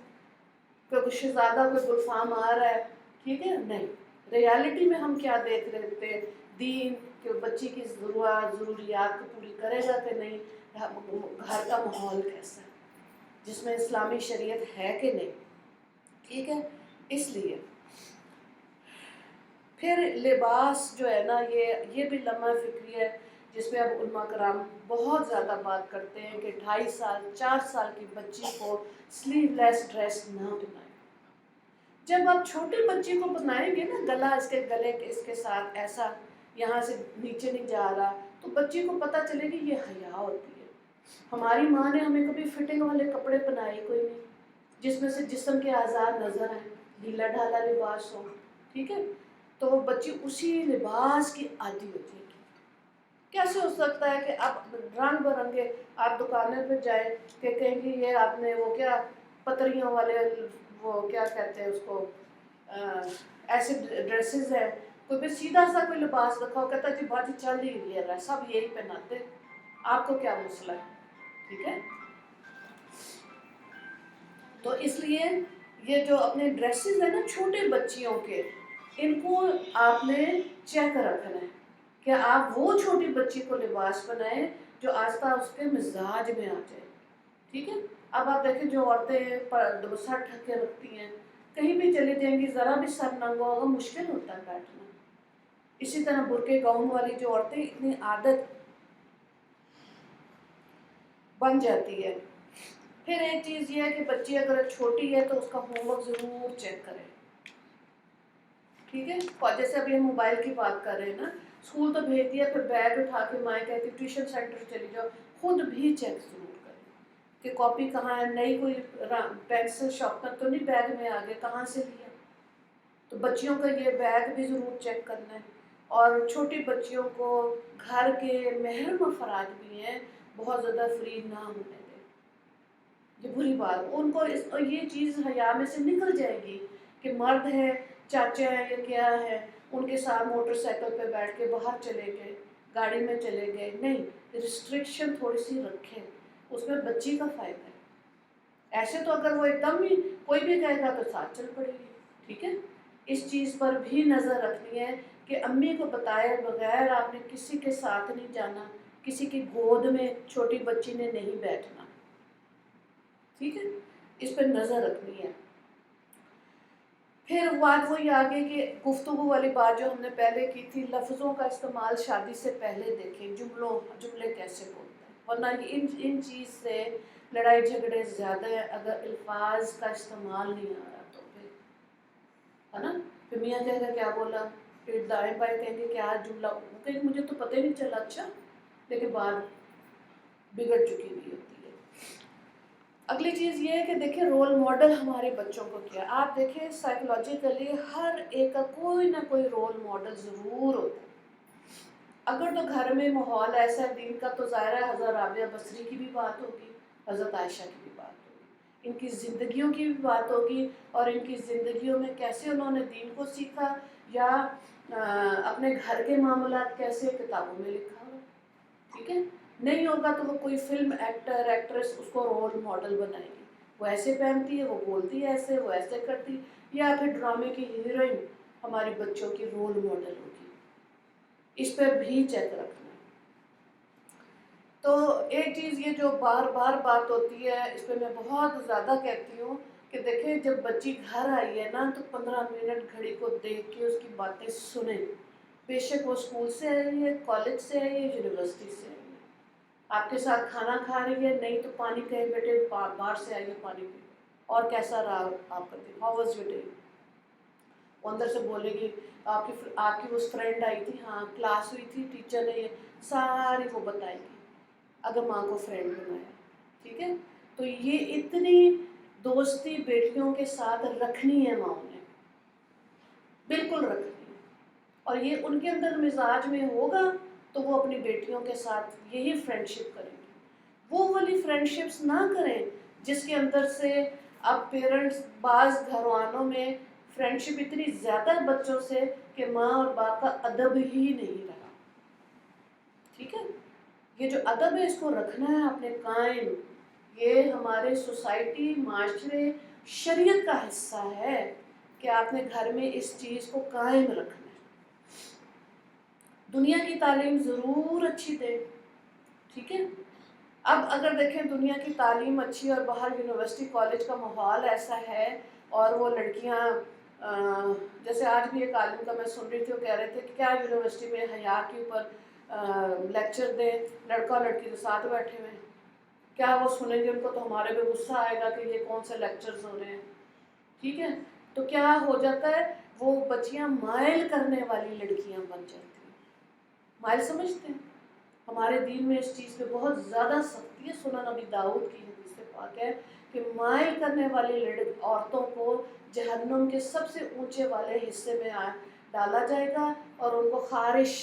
کوئی شہزادہ کوئی گلفام آ رہا ہے، ٹھیک ہے، نہیں. ریالٹی میں ہم کیا دیکھ رہے تھے، دین کہ بچی کی ضروریات کو پوری کرے گا کہ نہیں، گھر کا ماحول کیسا ہے جس میں اسلامی شریعت ہے کہ نہیں. ٹھیک ہے، اس لیے پھر لباس جو ہے نا یہ بھی لمحہ فکری ہے جس میں اب علماء کرام بہت زیادہ بات کرتے ہیں کہ 2.5 سال 4 سال کی بچی کو سلیو لیس ڈریس نہ بنائیں. جب آپ چھوٹی بچی کو بنائیں گے نا گلا اس کے گلے کے اس کے ساتھ ایسا یہاں سے نیچے نہیں جا رہا تو بچی کو پتہ چلے گی یہ حیا ہوتی ہے. ہماری ماں نے ہمیں کبھی فٹنگ والے کپڑے بنائے کوئی نہیں جس میں سے جسم کے اعضاء نظر آئیں، ڈھیلا ڈھالا لباس ہو. ٹھیک ہے، تو وہ بچی اسی لباس کی عادی ہو جائے گی. کیسے ہو سکتا ہے کہ آپ رنگ برنگے آپ دکانیں پہ جائیں کہ کہیں گی یہ آپ نے وہ کیا پتریوں والے وہ کیا کہتے ہیں اس کو ایسے ڈریسز ہیں، کوئی بھی سیدھا سا کوئی لباس رکھا ہو کہتا ہے جی باجی چل ہی رہی ہے سب یہی پہناتے، آپ کو کیا مسئلہ ہے. ٹھیک ہے، تو اس لیے یہ جو اپنے ڈریسز ہیں نا چھوٹے بچیوں کے ان کو آپ نے چیک رکھنا ہے کہ آپ وہ چھوٹی بچی کو لباس بنائیں جو آہستہ اس کے مزاج میں آ جائے. ٹھیک ہے، اب آپ دیکھیں جو عورتیں سر ڈھک کے رکھتی ہیں کہیں بھی چلی جائیں گی ذرا بھی سر ننگا ہوگا مشکل ہوتا ہے بیٹھنا. اسی طرح برقعے گاؤن والی جو عورتیں اتنی عادت بن جاتی ہے. پھر ایک چیز یہ ہے کہ بچی اگر چھوٹی ہے تو اس کا ہوم ورک ضرور چیک کریں. ٹھیک ہے، جیسے ابھی ہم موبائل کی بات کر رہے ہیں نا اسکول تو بھیج دیا، پھر بیگ اٹھا کے مائیں کہتی ٹیوشن سینٹر چلی جاؤ، خود بھی چیک ضرور کریں کہ کاپی کہاں ہے، نئی کوئی پینسل شارپنر تو نہیں بیگ میں آگے، کہاں سے لیا. تو بچیوں کا یہ بیگ بھی ضرور چیک کرنا ہے. اور چھوٹی بچیوں کو گھر کے محرم افراد بھی ہیں بہت زیادہ فری نہ ہونے دیں. یہ بری بات، ان کو یہ چیز حیا میں سے نکل جائے گی کہ مرد ہے، چاچا ہے یا کیا ہے، ان کے ساتھ موٹر سائیکل پہ بیٹھ کے باہر چلے گئے، گاڑی میں چلے گئے. نہیں، ریسٹرکشن تھوڑی سی رکھیں، اس میں بچی کا فائدہ ہے. ایسے تو اگر وہ ایک دم ہی کوئی بھی کہے گا تو ساتھ چل پڑے گی. ٹھیک ہے، اس چیز پر بھی نظر رکھنی ہے کہ امی کو بتائے بغیر آپ نے کسی کے ساتھ نہیں جانا، کسی کی گود میں چھوٹی بچی نے نہیں بیٹھنا. ٹھیک ہے، اس پہ نظر رکھنی ہے. پھر بات وہی آگے کہ گفتگو والی بات جو ہم نے پہلے کی تھی، لفظوں کا استعمال شادی سے پہلے دیکھیں، جملے کیسے بولتے ہیں، ورنہ ان چیز سے لڑائی جھگڑے زیادہ ہیں. اگر الفاظ کا استعمال نہیں آ رہا تو پھر ہے نا، پھر میاں کہے گا کیا بولا، پھر دائیں بائیں کہیں گے کیا جملہ، کہ مجھے تو پتہ ہی نہیں چلا. اچھا، لیکن بات بگڑ چکی ہوئی ہوتی ہے. اگلی چیز یہ ہے کہ دیکھیں رول ماڈل ہمارے بچوں کو کیا. آپ دیکھیں سائیکولوجیکلی ہر ایک کا کوئی نہ کوئی رول ماڈل ضرور ہوتا ہے. اگر تو گھر میں ماحول ایسا ہے دین کا، تو ظاہر ہے حضرت رابعہ بصری کی بھی بات ہوگی، حضرت عائشہ کی بھی بات ہوگی، ان کی زندگیوں کی بھی بات ہوگی، اور ان کی زندگیوں میں کیسے انہوں نے دین کو سیکھا یا اپنے گھر کے معاملات کیسے کتابوں میں لکھا ہوا. ٹھیک ہے، نہیں ہوگا تو وہ کوئی فلم ایکٹر ایکٹریس اس کو رول ماڈل بنائے گی، وہ ایسے پہنتی ہے، وہ بولتی ہے ایسے، وہ ایسے کرتی، یا پھر ڈرامے کی ہیروئن ہماری بچوں کی رول ماڈل ہوگی. اس پر بھی چیک رکھنا. تو ایک چیز یہ جو بار بار بات ہوتی ہے، اس پہ میں بہت زیادہ کہتی ہوں کہ دیکھیں جب بچی گھر آئی ہے نا تو 15 منٹ گھڑی کو دیکھ کے اس کی باتیں سنیں. بے شک وہ اسکول سے آئی ہے، کالج سے آئی ہے، یونیورسٹی سے آئی ہے، آپ کے ساتھ کھانا کھا رہی ہے، نہیں تو پانی کہیں بیٹے باہر سے آئی ہے پانی پی، اور کیسا رہا آپ کا دن، ہاؤ واز یور ڈے. وہ اندر سے بولے گی آپ کی وہ فرینڈ آئی تھی، ہاں کلاس ہوئی تھی، ٹیچر نے ساری وہ بتائے گی اگر ماں کو فرینڈ بنایا. ٹھیک ہے، تو یہ اتنی دوستی بیٹیوں کے ساتھ رکھنی ہے ماں نے، بالکل رکھنی ہے. اور یہ ان کے اندر مزاج میں ہوگا تو وہ اپنی بیٹیوں کے ساتھ یہی فرینڈ شپ کریں گے. وہ والی فرینڈ شپس نہ کریں جس کے اندر سے اب پیرنٹس بعض گھر والوں میں فرینڈ شپ اتنی زیادہ بچوں سے کہ ماں اور باپ کا ادب ہی نہیں رہا. ٹھیک ہے، یہ جو ادب ہے اس کو رکھنا ہے اپنے قائم. یہ ہمارے سوسائٹی، معاشرے، شریعت کا حصہ ہے کہ آپ نے گھر میں اس چیز کو قائم رکھنا ہے. دنیا کی تعلیم ضرور اچھی دے. ٹھیک ہے، اب اگر دیکھیں دنیا کی تعلیم اچھی اور باہر یونیورسٹی کالج کا ماحول ایسا ہے اور وہ لڑکیاں جیسے آج بھی ایک عالم کا میں سن رہی تھی، وہ کہہ رہے تھے کہ کیا یونیورسٹی میں حیا کے اوپر لیکچر دیں، لڑکا اور لڑکی کے ساتھ بیٹھے ہوئے ہیں، کیا وہ سنیں گے؟ ان کو تو ہمارے پہ غصہ آئے گا کہ یہ کون سے لیکچرز ہو رہے ہیں. ٹھیک ہے، تو کیا ہو جاتا ہے وہ بچیاں مائل کرنے والی لڑکیاں بن جاتی ہیں. مائل سمجھتے ہیں؟ ہمارے دین میں اس چیز پہ بہت زیادہ سختی ہے. سنن نبی داؤد کی حدیث پاک ہے کہ مائل کرنے والی عورتوں کو جہنم کے سب سے اونچے والے حصے میں ڈالا جائے گا، اور ان کو خارش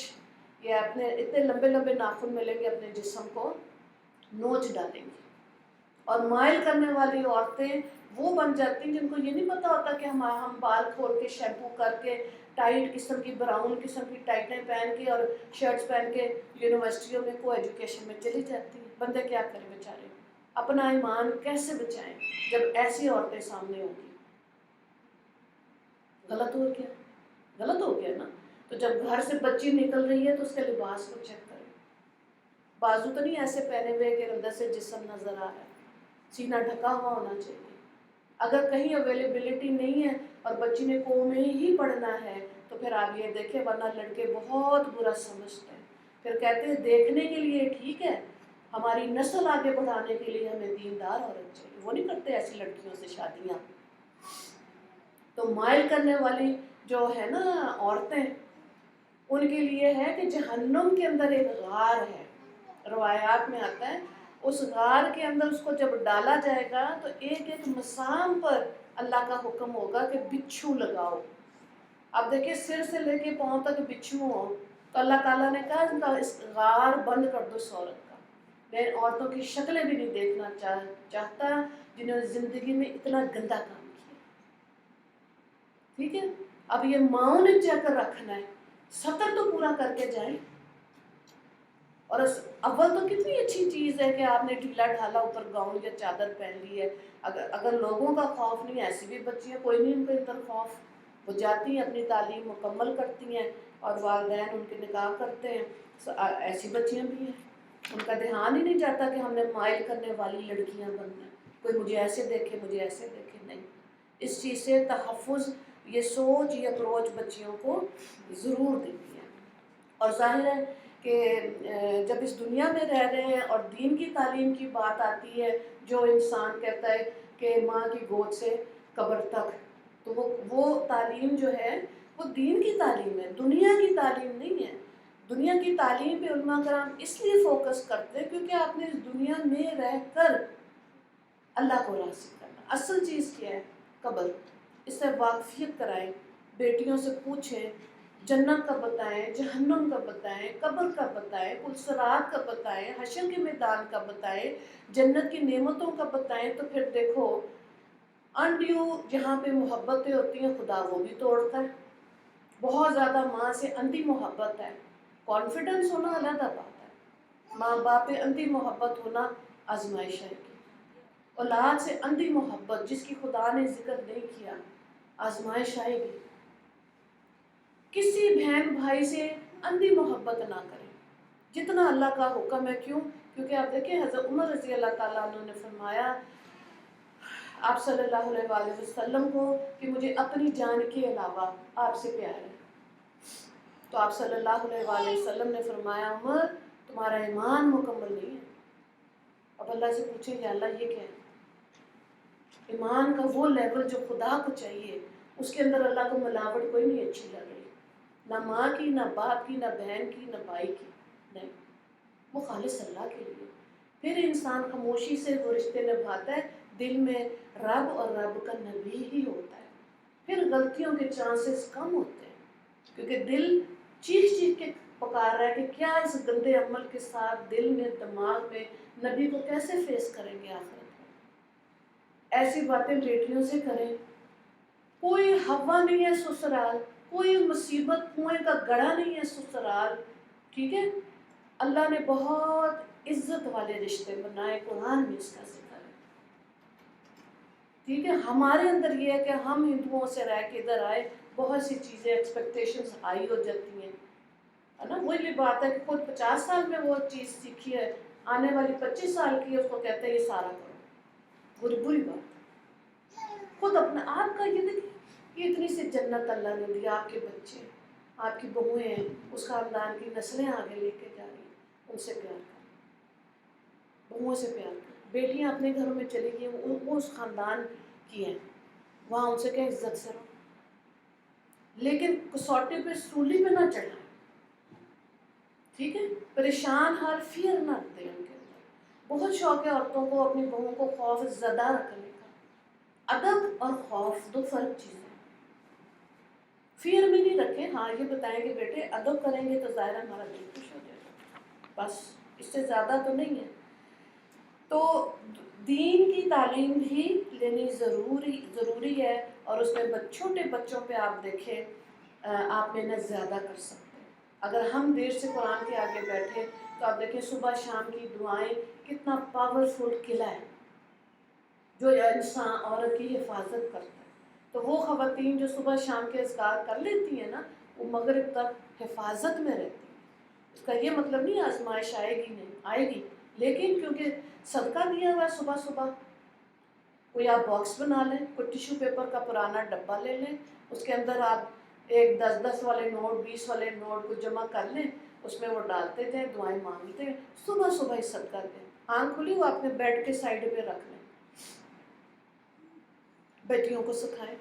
یا اپنے اتنے لمبے لمبے ناخن ملیں گے اپنے جسم کو نوچ ڈالیں گے. اور مائل کرنے والی عورتیں وہ بن جاتی ہیں جن کو یہ نہیں پتا ہوتا کہ ہم بال کھول کے شیمپو کر کے ٹائٹ قسم کی براؤن قسم کی ٹائٹیں پہن کے اور شرٹس پہن کے یونیورسٹیوں میں کو ایجوکیشن میں چلی جاتی ہیں. بندے کیا کریں بیچارے، اپنا ایمان کیسے بچائیں جب ایسی عورتیں سامنے ہوں گی؟ غلط ہو گیا، غلط ہو گیا نا. تو جب گھر سے بچی نکل رہی ہے تو اس کے لباس کو چیک کریں. بازو تو نہیں ایسے پہنے ہوئے کہ اندر سے جسم نظر آ رہا ہے، سینہ ڈھکا ہوا ہونا چاہیے. اگر کہیں اویلیبلٹی نہیں ہے اور بچی نے قوم میں ہی پڑھنا ہے تو پھر آپ یہ دیکھیں، ورنہ لڑکے بہت برا سمجھتے ہیں. پھر کہتے ہیں دیکھنے کے لیے ٹھیک ہے، ہماری نسل آگے بڑھانے کے لیے ہمیں دیندار عورت چاہیے. وہ نہیں کرتے ایسی لڑکیوں سے شادیاں. تو مائل کرنے والی جو ہے نا عورتیں، ان کے لیے ہے کہ جہنم کے اندر ایک غار ہے، روایات میں آتا ہے اس غار کے اندر اس کو جب ڈالا جائے گا تو ایک ایک مسام پر اللہ کا حکم ہوگا کہ بچھو لگاؤ. اب دیکھیں سر سے لے کے پاؤں تک بچھو ہو تو اللہ تعالیٰ نے کہا ان کا اس غار بند کر دو اس عورت کا. میں عورتوں کی شکلیں بھی نہیں دیکھنا چاہتا جنہوں نے زندگی میں اتنا گندا کام کیا. ٹھیک ہے، اب یہ ماؤں نے چیک کر رکھنا ہے، سطر تو پورا کر کے جائیں. اور اول تو کتنی اچھی چیز ہے کہ آپ نے ڈھیلا ڈھالا اوپر گاؤن یا چادر پہن لی ہے. اگر لوگوں کا خوف نہیں، ایسی بھی بچیاں کوئی نہیں ان کے اندر خوف، وہ جاتی ہیں اپنی تعلیم مکمل کرتی ہیں اور والدین ان کے نکاح کرتے ہیں. ایسی بچیاں بھی ہیں، ان کا دھیان ہی نہیں جاتا کہ ہم نے مائل کرنے والی لڑکیاں بننا ہے، کوئی مجھے ایسے دیکھے مجھے ایسے دیکھے. نہیں، اس چیز سے تحفظ، یہ سوچ یہ اپروچ بچیوں کو ضرور دینی ہے. اور ظاہر ہے کہ جب اس دنیا میں رہ رہے ہیں اور دین کی تعلیم کی بات آتی ہے، جو انسان کہتا ہے کہ ماں کی گود سے قبر تک، تو وہ تعلیم جو ہے وہ دین کی تعلیم ہے، دنیا کی تعلیم نہیں ہے. دنیا کی تعلیم پہ علماء کرام اس لیے فوکس کرتے ہیں کیونکہ آپ نے اس دنیا میں رہ کر اللہ کو راضی کرنا. اصل چیز کیا ہے؟ قبر. اس سے واقفیت کرائیں، بیٹیوں سے پوچھیں، جنت کا بتائیں، جہنم کا بتائیں، قبر کا بتائیں، پلسرات کا بتائیں، حشر کے میدان کا بتائیں، جنت کی نعمتوں کا بتائیں. تو پھر دیکھو انڈیو جہاں پہ محبتیں ہوتی ہیں خدا وہ بھی توڑتا ہے. بہت زیادہ ماں سے اندھی محبت ہے، کانفیڈنس ہونا علیحدہ بات ہے، ماں باپ پہ اندھی محبت ہونا آزمائش ہے. اولاد سے اندھی محبت جس کی خدا نے ذکر نہیں کیا، آزمائش آئے گی. کسی بہن بھائی سے اندھی محبت نہ کریں، جتنا اللہ کا حکم ہے. کیوں؟ کیونکہ آپ دیکھیں حضرت عمر رضی اللہ تعالیٰ عنہ نے فرمایا آپ صلی اللہ علیہ وآلہ وسلم کو کہ مجھے اپنی جان کے علاوہ آپ سے پیار ہے. تو آپ صلی اللہ علیہ وآلہ وسلم نے فرمایا عمر تمہارا ایمان مکمل نہیں ہے. اب اللہ سے پوچھیں یا اللہ یہ کیا ہے؟ ایمان کا وہ لیول جو خدا کو چاہیے، اس کے اندر اللہ کو ملاوٹ کوئی نہیں اچھی لگ رہی، نہ ماں کی، نہ باپ کی، نہ بہن کی، نہ بھائی کی. نہیں، وہ خالص اللہ کے لیے. پھر انسان خاموشی سے وہ رشتے نبھاتا ہے، دل میں رب اور رب کا نبی ہی ہوتا ہے. پھر غلطیوں کے چانسز کم ہوتے ہیں کیونکہ دل چیخ چیخ کے پکار رہا ہے کہ کیا اس گندے عمل کے ساتھ دل میں دماغ میں نبی کو کیسے فیس کریں گے آخرت میں. ایسی باتیں بیٹیوں سے کریں. کوئی ہوا نہیں ہے سسرال، کوئی مصیبت کنویں کا گڑھا نہیں ہے سسرال. ٹھیک ہے، اللہ نے بہت عزت والے رشتے بنائے، قرآن میں اس کا ذکر ہے. ٹھیک ہے، ہمارے اندر یہ ہے کہ ہم ہندوؤں سے رہ کے ادھر آئے، بہت سی چیزیں ایکسپیکٹیشنز ہائی ہو جاتی ہیں، ہے نا. وہی بات ہے کہ خود 50 سال میں وہ چیز سیکھی ہے، آنے والی 25 سال کی ہے، اس کو کہتے ہیں یہ سارا کرو. بری بات. خود اپنا آپ کا یہ دیکھیں کہ اتنی سی جنت اللہ نے دی، آپ کے بچے، آپ کی بہویں ہیں، اس خاندان کی نسلیں آگے لے کے جا رہی ہیں. ان سے پیار کریں، بہوؤں سے پیار کریں. بیٹیاں اپنے گھروں میں چلی گئی ہیں، وہ اس خاندان کی ہیں، وہاں ان سے کہیں عزت سے رہو، لیکن کسوٹی پہ سولی پہ نہ چڑھائیں. ٹھیک ہے، پریشان حال فیئر نہ دیں ان کے اندر. بہت شوق ہے عورتوں کو اپنی بہوؤں کو خوف زدہ رکھنے کا. ادب اور خوف دو فرق چیزیں ہیں. فیئر بھی نہیں رکھیں، ہاں یہ بتائیں کہ بیٹے ادب کریں گے تو ظاہر ہمارا دل خوش ہو جائے گا، بس اس سے زیادہ تو نہیں ہے. تو دین کی تعلیم بھی لینی ضروری ہے. اور اس میں چھوٹے بچوں پہ آپ دیکھیں آپ محنت زیادہ کر سکتے ہیں. اگر ہم دیر سے قرآن کے آگے بیٹھے تو آپ دیکھیں صبح شام کی دعائیں کتنا پاورفل قلعہ ہے جو انسان عورت کی حفاظت کرتا ہے. تو وہ خواتین جو صبح شام کے اذکار کر لیتی ہیں نا، وہ مغرب تک حفاظت میں رہتی ہیں. اس کا یہ مطلب نہیں آزمائش آئے گی نہیں، آئے گی، لیکن کیونکہ صدقہ دیا ہوا ہے صبح صبح، کوئی آپ باکس بنا لیں، کوئی ٹیشو پیپر کا پرانا ڈبہ لے لیں، اس کے اندر آپ ایک 10 والے نوٹ، 20 والے نوٹ کو جمع کر لیں، اس میں وہ ڈالتے جائیں، دعائیں مانگتے ہیں، صبح صبح ہی صدقہ دیں. آنکھ کھلی وہ اپنے بیڈ کے سائڈ پہ رکھ لیں. بیٹیوں کو سکھائیں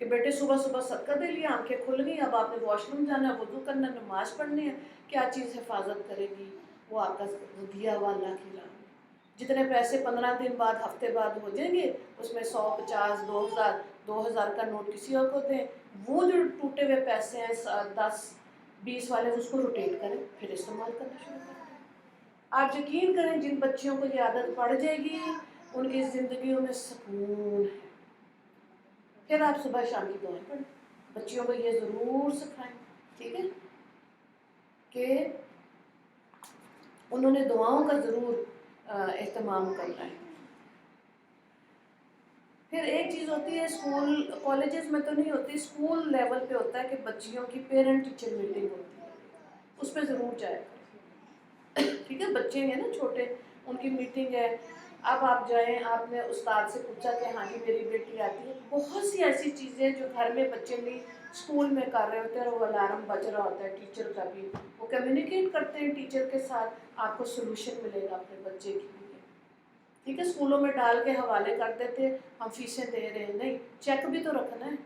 کہ کہ بیٹے صبح صبح صدقہ دے لیا، آنکھیں کھل گئی، اب آپ نے واش روم جانا ہے، وضو کرنا ہے، نماز پڑھنی ہے، کیا چیز حفاظت کرے گی؟ وہ آپ کا دیا ہوا اللہ کی راہ میں۔ جتنے پیسے 15 دن بعد، ہفتے بعد ہو جائیں گے، اس میں 100، 50، 2000، 2000 کا نوٹ کسی اور کو دیں، وہ جو ٹوٹے ہوئے پیسے ہیں 10، 20 والے، اس کو روٹیٹ کریں، پھر استعمال کرنا شروع کریں۔ آپ یقین کریں جن بچیوں کو یہ عادت پڑ جائے گی ان کی زندگیوں میں سکون ہے۔ پھر آپ صبح شام کی دعائیں پڑھیں، بچیوں کو یہ ضرور سکھائیں، ٹھیک ہے، کہ انہوں نے دعاؤں کا ضرور اہتمام کرنا ہے۔ پھر ایک چیز ہوتی ہے اسکول کالجز میں تو نہیں ہوتی، اسکول لیول پہ ہوتا ہے کہ بچیوں کی پیرنٹ ٹیچر میٹنگ ہوتی ہے، اس پہ ضرور جائے، ٹھیک ہے، بچے ہیں نا چھوٹے، ان کی میٹنگ ہے، اب آپ جائیں، آپ نے استاد سے پوچھا کہ ہاں جی میری بیٹی آتی ہے، بہت سی ایسی چیزیں جو گھر میں بچے نہیں اسکول میں کر رہے ہوتے ہیں، وہ الارم بج رہا ہوتا ہے ٹیچر کا بھی، وہ کمیونیکیٹ کرتے ہیں ٹیچر کے ساتھ، آپ کو سولوشن ملے گا اپنے بچے کے لیے، ٹھیک ہے۔ اسکولوں میں ڈال کے حوالے کرتے تھے ہم فیسیں دے رہے ہیں، نہیں، چیک بھی تو رکھنا ہے،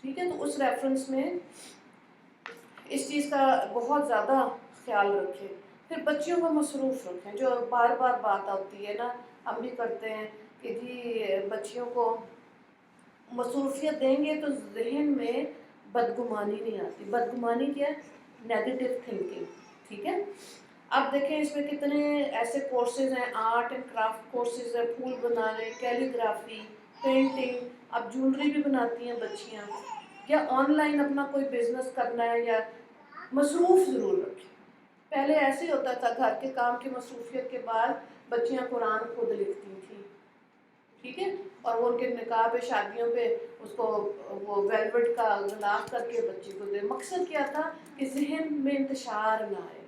ٹھیک ہے، تو اس ریفرنس میں اس چیز کا بہت زیادہ خیال رکھیں۔ پھر بچیوں کو مصروف رکھیں، جو بار بار بات آتی ہے نا، ہم بھی کرتے ہیں کہ جی بچیوں کو مصروفیت دیں گے تو ذہن میں بدگمانی نہیں آتی۔ بدگمانی کیا ہے؟ نیگیٹو تھنکنگ، ٹھیک ہے۔ اب دیکھیں اس میں کتنے ایسے کورسز ہیں، آرٹ اینڈ کرافٹ کورسز ہیں، پھول بنانے، کیلی گرافی، پینٹنگ، اب جولری بھی بناتی ہیں بچیاں، یا آن لائن اپنا کوئی بزنس کرنا ہے، یا مصروف ضرور رکھیں۔ پہلے ایسے ہی ہوتا تھا، گھر کے کام کی مصروفیت کے بعد بچیاں قرآن خود لکھتی تھیں، ٹھیک ہے، اور وہ ان کے نکاح پہ، شادیوں پہ اس کو وہ ویلوٹ کا غلاف کر کے بچی کو دے، مقصد کیا تھا کہ ذہن میں انتشار نہ آئے،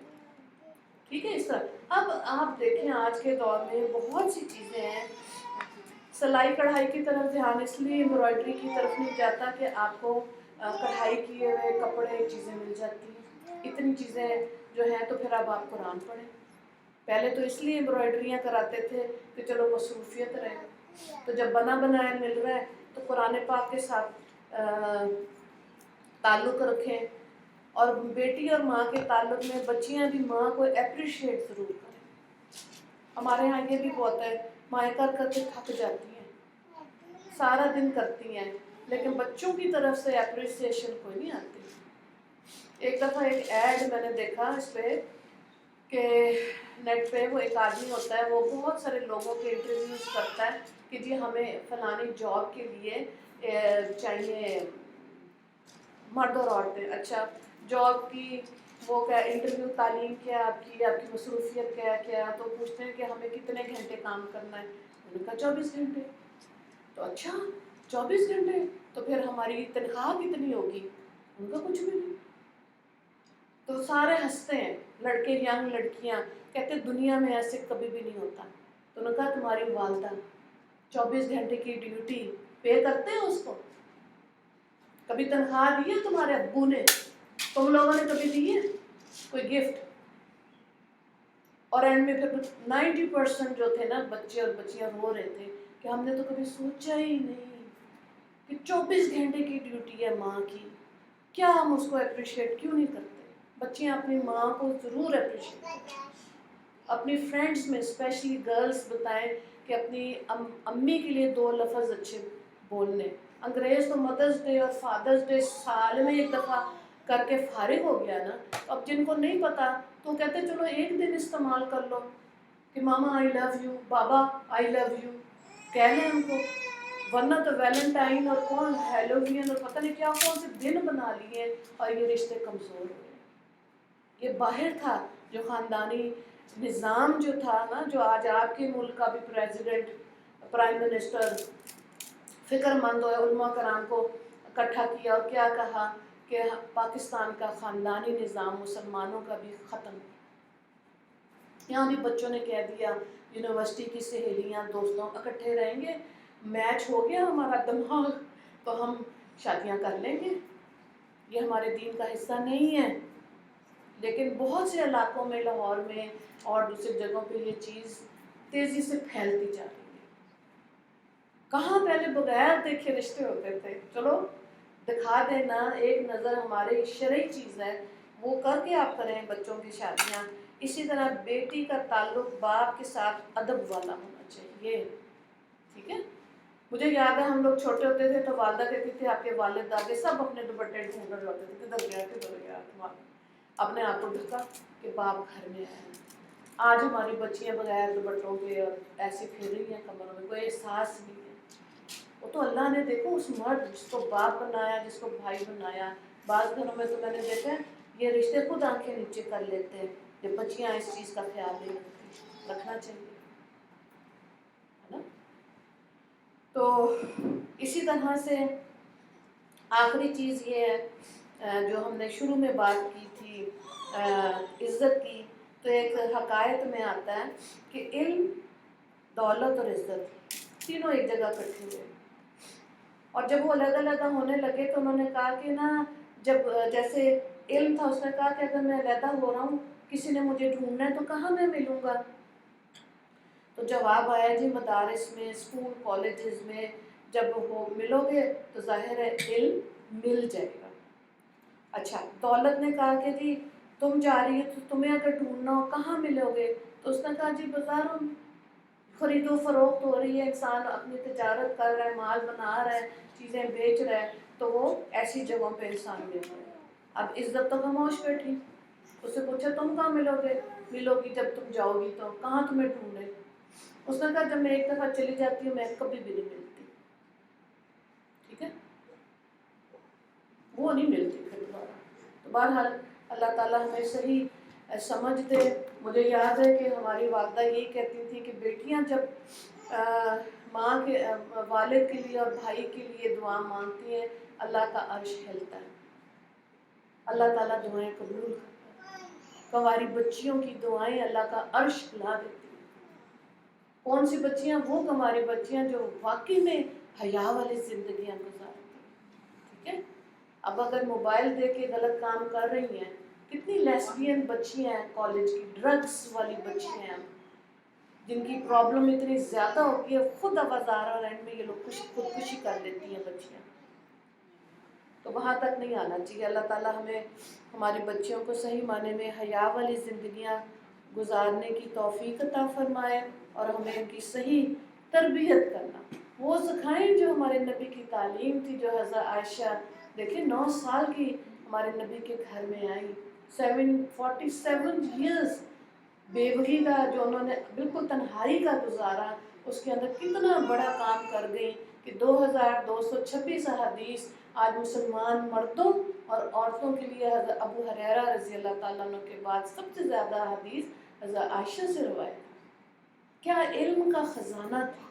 ٹھیک ہے، اس طرح۔ اب آپ دیکھیں آج کے دور میں بہت سی چیزیں ہیں، سلائی کڑھائی کی طرف دھیان اس لیے ایمبرائڈری کی طرف نہیں جاتا کہ آپ کو کڑھائی کیے ہوئے کپڑے چیزیں مل جاتی ہیں، اتنی چیزیں جو ہیں، تو پھر اب آپ قرآن پڑھیں۔ پہلے تو اس لیے ایمبرائڈریاں کراتے تھے کہ چلو مصروفیت رہے، تو جب بنا بنایا مل رہا ہے تو قرآن پاک کے ساتھ تعلق رکھیں، اور بیٹی اور ماں کے تعلق میں بچیاں بھی ماں کو اپریشیٹ ضرور کریں۔ ہمارے ہاں یہ بھی بہت ہے، مائیں کر کر کے تھک جاتی ہیں، سارا دن کرتی ہیں، لیکن بچوں کی طرف سے اپریسیشن کوئی نہیں آتی۔ ایک دفعہ ایک ایڈ میں نے دیکھا اس پہ کہ نیٹ پہ، وہ ایک آدمی ہوتا ہے، وہ بہت سارے لوگوں کے انٹرویوز کرتا ہے کہ جی ہمیں فلانی جاب کے لیے چاہیے مرد اور عورتیں، اچھا جاب کی وہ کیا انٹرویو، تعلیم کیا آپ کی مصروفیت کیا، تو پوچھتے ہیں کہ ہمیں کتنے گھنٹے کام کرنا ہے، انہوں نے کہا 24 گھنٹے، تو اچھا 24 گھنٹے، تو پھر ہماری تنخواہ کتنی ہوگی؟ ان کا کچھ بھی نہیں، تو سارے ہنستے ہیں، لڑکے ینگ لڑکیاں کہتے دنیا میں ایسے کبھی بھی نہیں ہوتا، تو انہوں نے کہا تمہاری والدہ 24 گھنٹے کی ڈیوٹی پے کرتے ہیں اس کو؟ کبھی تنخواہ دی ہے تمہارے ابو نے؟ تم لوگوں نے کبھی دی ہے کوئی گفٹ؟ اور اینڈ میں پھر 90% جو تھے نا بچے اور بچیاں رو رہے تھے کہ ہم نے تو کبھی سوچا ہی نہیں کہ 24 گھنٹے کی ڈیوٹی ہے ماں کی، کیا ہم اس کو اپریشیٹ کیوں نہیں کرتے؟ بچیاں اپنی ماں کو ضرور اپریشیٹ کریں، اپنی فرینڈس میں اسپیشلی گرلس بتائیں کہ اپنی امی کے لیے 2 لفظ اچھے بولنے۔ انگریز تو مدرس ڈے اور فادرس ڈے سال میں ایک دفعہ کر کے فارغ ہو گیا نا، اب جن کو نہیں پتا تو کہتے چلو ایک دن استعمال کر لو کہ ماما آئی لو یو، بابا آئی لو یو، کہہ لیں ان کو، ورنہ تو ویلنٹائن اور کون ہیلووین اور پتہ نہیں کیا کون سے دن بنا لیے، اور یہ رشتے کمزور ہو گئے۔ یہ باہر تھا جو خاندانی نظام جو تھا نا، جو آج آپ کے ملک کا بھی پریزیڈنٹ، پرائم منسٹر فکر مند ہوئے، علماء کرام کو اکٹھا کیا اور کیا کہا کہ پاکستان کا خاندانی نظام مسلمانوں کا بھی ختم۔ یہاں بھی بچوں نے کہہ دیا یونیورسٹی کی سہیلیاں دوستوں اکٹھے رہیں گے، میچ ہو گیا ہمارا دماغ تو ہم شادیاں کر لیں گے، یہ ہمارے دین کا حصہ نہیں ہے۔ لیکن بہت سے علاقوں میں، لاہور میں اور دوسری جگہوں پہ یہ چیز تیزی سے پھیلتی جا رہی ہے۔ کہاں پہلے بغیر دیکھے رشتے ہوتے تھے، چلو دکھا دینا ایک نظر ہمارے شرعی چیز ہے، وہ کر کے آپ کریں بچوں کی شادیاں. اسی طرح بیٹی کا تعلق باپ کے ساتھ ادب والا ہونا چاہیے. ٹھیک ہے. مجھے یاد ہے ہم لوگ چھوٹے ہوتے تھے تو والدہ کہتی تھی آپ کے والد دادے سب اپنے دوپٹے ڈھونڈ رہے ہوتے تھے، کدھر گیا اپنے آپ کو ڈھکا کہ باپ گھر میں آئے. آج ہماری بچیاں بغیر دوپٹوں کے اور ایسے پھر رہی ہیں کمروں میں، کوئی احساس نہیں ہے. وہ تو اللہ نے دیکھو اس مرد جس کو باپ بنایا، جس کو بھائی بنایا. بعض گھروں میں تو میں نے دیکھا ہے یہ رشتے خود آنکھیں نیچے کر لیتے ہیں کہ بچیاں اس چیز کا خیال نہیں رکھتی. رکھنا چاہیے ہے نا. تو اسی طرح سے آخری چیز یہ ہے جو ہم نے شروع میں بات کی تھی عزت کی، تو ایک حقائق میں آتا ہے کہ علم، دولت اور عزت تینوں ایک جگہ اکٹھے ہوئے. اور جب وہ علیحدہ علیحدہ ہونے لگے تو انہوں نے کہا کہ نا، جب جیسے علم تھا اس نے کہا کہ اگر میں علیحدہ ہو رہا ہوں کسی نے مجھے ڈھونڈنا ہے تو کہاں میں ملوں گا. تو جواب آیا جی مدارس میں، اسکول کالجز میں جب وہ ملو گے تو ظاہر ہے علم مل جائے گا. اچھا، دولت نے کہا کہ جی تم جا رہی ہو تو تمہیں اگر ڈھونڈنا ہو کہاں ملو گے؟ تو اس نے کہا جی بازاروں میں خرید و فروخت ہو رہی ہے، انسان اپنی تجارت کر رہا ہے، مال بنا رہا ہے، چیزیں بیچ رہا ہے، تو وہ ایسی جگہوں پہ انسان ملتا ہے. اب عزت تو خاموش بیٹھی. اس سے پوچھا تم کہاں ملو گے؟ ملو گی جب تم جاؤ گی تو کہاں تمہیں ڈھونڈے؟ اس نے کہا جب میں ایک دفعہ چلی جاتی ہوں میں کبھی بھی نہیں ملتی. ٹھیک ہے، وہ نہیں ملتی پھر دوبارہ. تو بہرحال اللہ تعالیٰ ہمیں صحیح سمجھ دے. مجھے یاد ہے کہ ہماری والدہ یہی کہتی تھی کہ بیٹیاں جب ماں کے والد کے لیے اور بھائی کے لیے دعا مانگتی ہیں اللہ کا عرش ہلتا ہے، اللہ تعالیٰ دعائیں قبول کرتا ہے. ہماری بچیوں کی دعائیں اللہ کا عرش ہلا دیتی ہیں. کون سی بچیاں؟ وہ ہماری بچیاں جو واقعی میں حیا والی زندگیاں گزارتی ہیں. ٹھیک ہے. اب اگر موبائل دے کے غلط کام کر رہی ہیں، کتنی لیسبین بچیاں ہیں کالج کی، ڈرگس والی بچیاں ہیں جن کی پرابلم اتنی زیادہ ہوتی ہے، خود آوازار اور اینڈ میں یہ لوگ خودکشی کر لیتی ہیں بچیاں. تو وہاں تک نہیں آنا چاہیے. اللہ تعالیٰ ہمیں ہماری بچیوں کو صحیح معنی میں حیا والی زندگیاں گزارنے کی توفیق عطا فرمائے اور ہمیں ان کی صحیح تربیت کرنا وہ سکھائیں جو ہمارے نبی کی تعلیم تھی. جو حضرت عائشہ دیکھیں 9 سال کی ہمارے نبی کے گھر میں آئی، 47 ایئرس بیوگی کا جو انہوں نے بالکل تنہائی کا گزارا، اس کے اندر کتنا بڑا کام کر گئی کہ 2226 احادیث آج مسلمان مردوں اور عورتوں کے لیے حضرت ابو ہریرہ رضی اللہ تعالیٰ عنہ کے بعد سب سے زیادہ حدیث حضرت عائشہ سے روایت. کیا علم کا خزانہ تھا.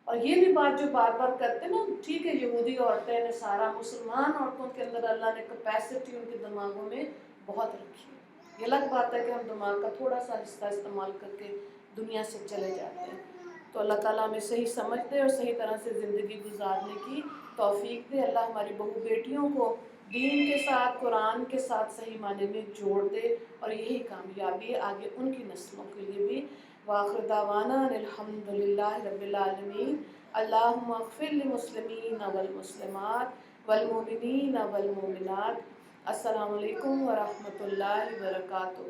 اور یہ بھی بات جو بار بار کرتے نا، ٹھیک ہے یہودی عورتیں نے سارا، مسلمان عورتوں کے اندر اللہ نے کیپیسٹی ان کے دماغوں میں بہت رکھی ہے. یہ الگ بات ہے کہ ہم دماغ کا تھوڑا سا حصہ استعمال کر کے دنیا سے چلے جاتے ہیں. تو اللہ تعالیٰ ہمیں صحیح سمجھ دے اور صحیح طرح سے زندگی گزارنے کی توفیق دے. اللہ ہماری بہو بیٹیوں کو دین کے ساتھ، قرآن کے ساتھ صحیح معنی میں جوڑ دے اور یہی کامیابی ہے آگے ان کی نسلوں کے لیے بھی. وآخر دعوانا الحمدللہ رب العالمین. اللہم اغفر للمسلمین والمسلمات والمؤمنین والمؤمنات. السلام علیکم ورحمۃ اللہ وبرکاتہ.